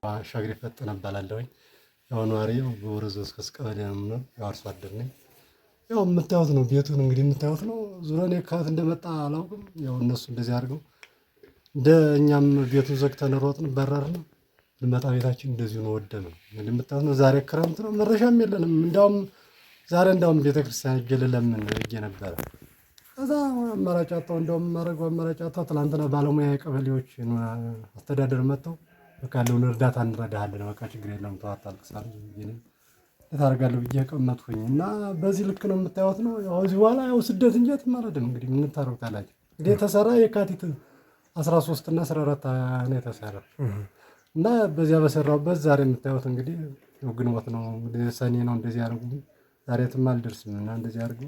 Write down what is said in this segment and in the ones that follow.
አሻግሬ ፈጠነ እባላለሁኝ። ያው ነዋሪው በወረዘ እስከ ቀበሌ ነው። ያው አርሶ አደር ነኝ። ያው የምታዩት ነው ቤቱን እንግዲህ የምታዩት ነው። ዙረን የካት እንደመጣ አላውቅም። ያው እነሱ እንደዚህ አድርገው እንደ እኛም ቤቱን ዘግተን ሮጥን በረርን። ልመጣ ቤታችን እንደዚሁ ነው ወደመ። እንግዲህ የምታዩት ነው። ዛሬ ክረምት ነው፣ መረሻም የለንም። እንዳውም ዛሬ ቤተክርስቲያን ሄጄ ልለምን ብዬ ነበረ። ከዛ አማራጭ አጣሁ። እንደውም ማድረገው አማራጭ አጣሁ። ትናንትና ባለሙያ የቀበሌዎች አስተዳደር መጥተው በቃ ያለውን እርዳታ እንረዳሃለን፣ በቃ ችግር የለም ተው አታልቅሳለህ ብዬ ታደርጋለህ ብዬ ቀመጥኩኝ። እና በዚህ ልክ ነው የምታዩት ነው። ያው እዚህ በኋላ ያው ስደት እንጂ አትማረድም። እንግዲህ ምን ታደርጉታላችሁ? እንግዲህ የተሰራ የካቲት 13 እና 14 ነው የተሰራ እና በዚያ በሰራሁበት ዛሬ የምታዩት እንግዲህ ያው ግንቦት ነው እንግዲህ ሰኔ ነው። እንደዚህ አድርጉ ዛሬ የትም አልደርስም እና እንደዚህ አድርጉ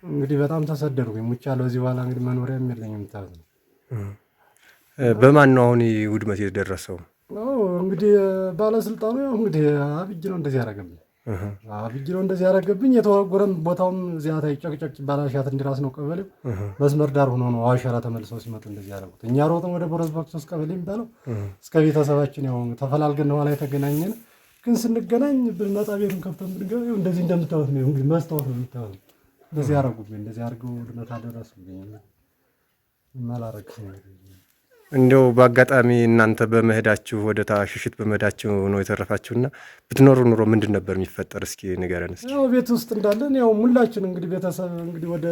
እንግዲህ በጣም ተሰደድኩኝ ሙቻለሁ። እዚህ በኋላ እንግዲህ መኖሪያም የለኝም የምታዩት ነው። በማን ነው አሁን ውድመት የደረሰው? እንግዲህ ባለስልጣኑ ያው እንግዲህ አብይ ነው እንደዚህ ያደረገብኝ። አብይ ነው እንደዚህ ያደረገብኝ። የተወጎረም ቦታውም እዚያ ታይ ጨቅጨቅ ይባላል። ሻት እንዲራስ ነው ቀበሌው መስመር ዳር ሆኖ ነው አዋሸራ ተመልሰው ሲመጡ እንደዚህ ያደረጉት። እኛ ሮጥን ወደ ቦረዝ ባክሶስ ቀበሌ የሚባለው እስከ ቤተሰባችን ያው ተፈላልገን ነው ላይ ተገናኘን። ግን ስንገናኝ ብንመጣ ቤቱን ከፍተን ብንገባ ያው እንደዚህ እንደምታዩት ነው። እንግዲህ መስታወት ነው የምታዩት። እንደዚህ ያደረጉብኝ፣ እንደዚህ አድርገው ውድመት አደረሱብኝ። ማላረክ እንደው በአጋጣሚ እናንተ በመሄዳችሁ ወደ ሽሽት በመሄዳችሁ ነው የተረፋችሁና ብትኖሩ ኑሮ ምንድን ነበር የሚፈጠር? እስኪ ንገረን። እስኪ ያው ቤት ውስጥ እንዳለን ያው ሙላችን እንግዲህ ቤተሰብ እንግዲህ ወደ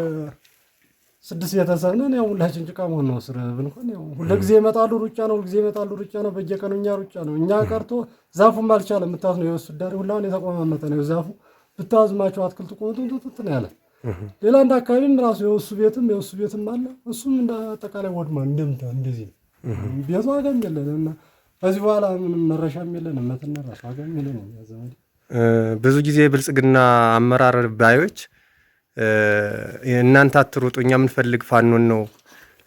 6 ቤተሰብ ነን። ያው ሙላችን ጭቃ መሆን ነው ስር ብንሆን ያው ሁልጊዜ ይመጣሉ ሩጫ ነው፣ ሁልጊዜ ይመጣሉ ሩጫ ነው። በየቀኑ እኛ ሩጫ ነው። እኛ ቀርቶ ዛፉም አልቻለም። የምታዩት ነው የወሱ ዳሪ ሁላውን የተቆማመጠ ነው ዛፉ። ብታዝማቸው አትክልቱ ቆንጥንጥጥ ነው ያለ። ሌላ እንደ አካባቢም ራሱ የወሱ ቤትም አለ። እሱም እንደ አጠቃላይ ወድማ እንደምታ እንደዚህ ነው። ቤቱ ዋጋም የለንም እና ከዚህ በኋላ ምንም መረሻም የለንም። መተነራሽ ዋጋም የለንም። ያዘመድ ብዙ ጊዜ ብልጽግና አመራር ባዮች እናንተ አትሩጡ፣ እኛ የምንፈልግ ፋኖን ነው፣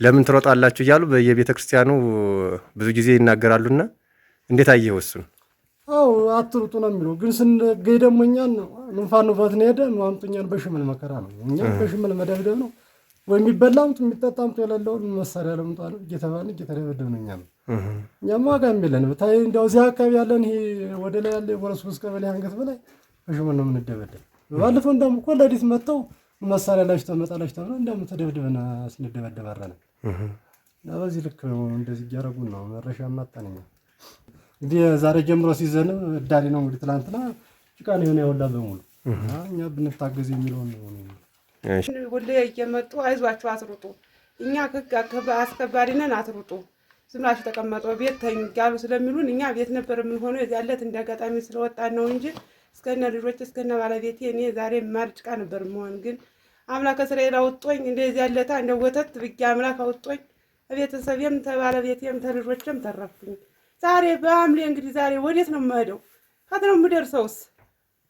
ለምን ትሮጣላችሁ እያሉ በየቤተ ክርስቲያኑ ብዙ ጊዜ ይናገራሉና እንዴት አየኸው እሱን? አዎ አትሩጡ ነው የሚለው። ግን ስንገኝ ደግሞ እኛን ፋኖ ፈትን ሄደ አምጡኛን በሽመል መከራ ነው። እኛም በሽመል መደብደብ ነው ወይ የሚበላም የሚጠጣም የሌለውን መሳሪያ ለምጧ ነው እየተባለ እየተደበደብ ነው። እኛም ዋጋም የለንም። ብታይ እንዲያው እዚህ አካባቢ ያለን ይሄ ወደ ላይ ያለ የቦረስኩስ ቀበሌ አንገት በላይ በሽመል ነው የምንደበደብ። ባለፈው እንደውም እኮ ለዲት መጥተው መሳሪያ ላችሁ ተመጣላችሁ ተብለን እንደውም ተደብድበን ስንደበደባረን እና በዚህ ልክ እንደዚህ እያደረጉን ነው። መረሻ ማጣነኛ እንግዲህ ዛሬ ጀምሮ ሲዘንብ እዳሪ ነው እንግዲህ ትላንትና ጭቃ ነው የሆነ ያውላ በሙሉ እኛ ብንታገዝ የሚለውን ነው። ሁሌ እየመጡ አይዟችሁ አትሩጡ፣ እኛ ህግ አስከባሪ ነን አትሩጡ፣ ዝም ብላችሁ ተቀመጡ ቤት ተኙ እያሉ ስለሚሉን እኛ ቤት ነበር የምንሆነው። የዚያ ዕለት እንደ አጋጣሚ ስለወጣን ነው እንጂ እስከነ ልጆች እስከነ ባለቤቴ እኔ ዛሬ ማርጭቃ ነበር የምሆን። ግን አምላክ እስራኤል አውጦኝ እንደዚህ ያለታ እንደ ወተት ብዬ አምላክ አውጦኝ ቤተሰቤም ተባለቤቴም ተልጆችም ተረፍኩኝ። ዛሬ በሐምሌ እንግዲህ ዛሬ ወዴት ነው የምሄደው? ከት ነው የምደርሰውስ?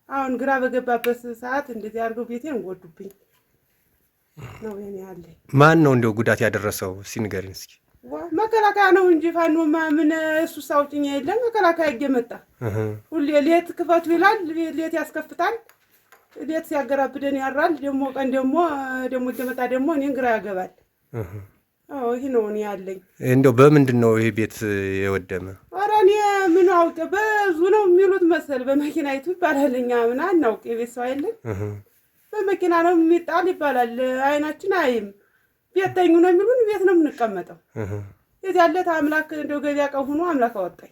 አሁን ግራ በገባበት ሰዓት እንደዚህ አድርገው ቤቴን ወዱብኝ ነው የኔ ያለ። ማን ነው እንደው ጉዳት ያደረሰው ሲንገሪን እስኪ? መከላከያ ነው እንጂ ፋኖማ ምን እሱ ሳውጭኝ የለም። መከላከያ እየመጣ ሁሌ ሌት ክፈቱ ይላል፣ ሌት ያስከፍታል፣ ሌት ሲያገራብደን ያራል። ደግሞ ቀን ደግሞ እየመጣ ደግሞ እኔን ግራ ያገባል። አዎ ይሄ ነው እኔ ያለኝ። እንደው በምንድን ነው ይሄ ቤት የወደመ? ኧረ እኔ ምን አውቄ ብዙ ነው የሚሉት መሰል በመኪናይቱ ይባላል። እኛ ምን አናውቅ የቤት ሰው አይደለም። በመኪና ነው የሚጣል ይባላል። አይናችን አይም ቤት ተኙ ነው የሚሉን። ቤት ነው የምንቀመጠው። የዚህ ያለት አምላክ እንደው ገበያ ቀን ሆኖ አምላክ አወጣኝ።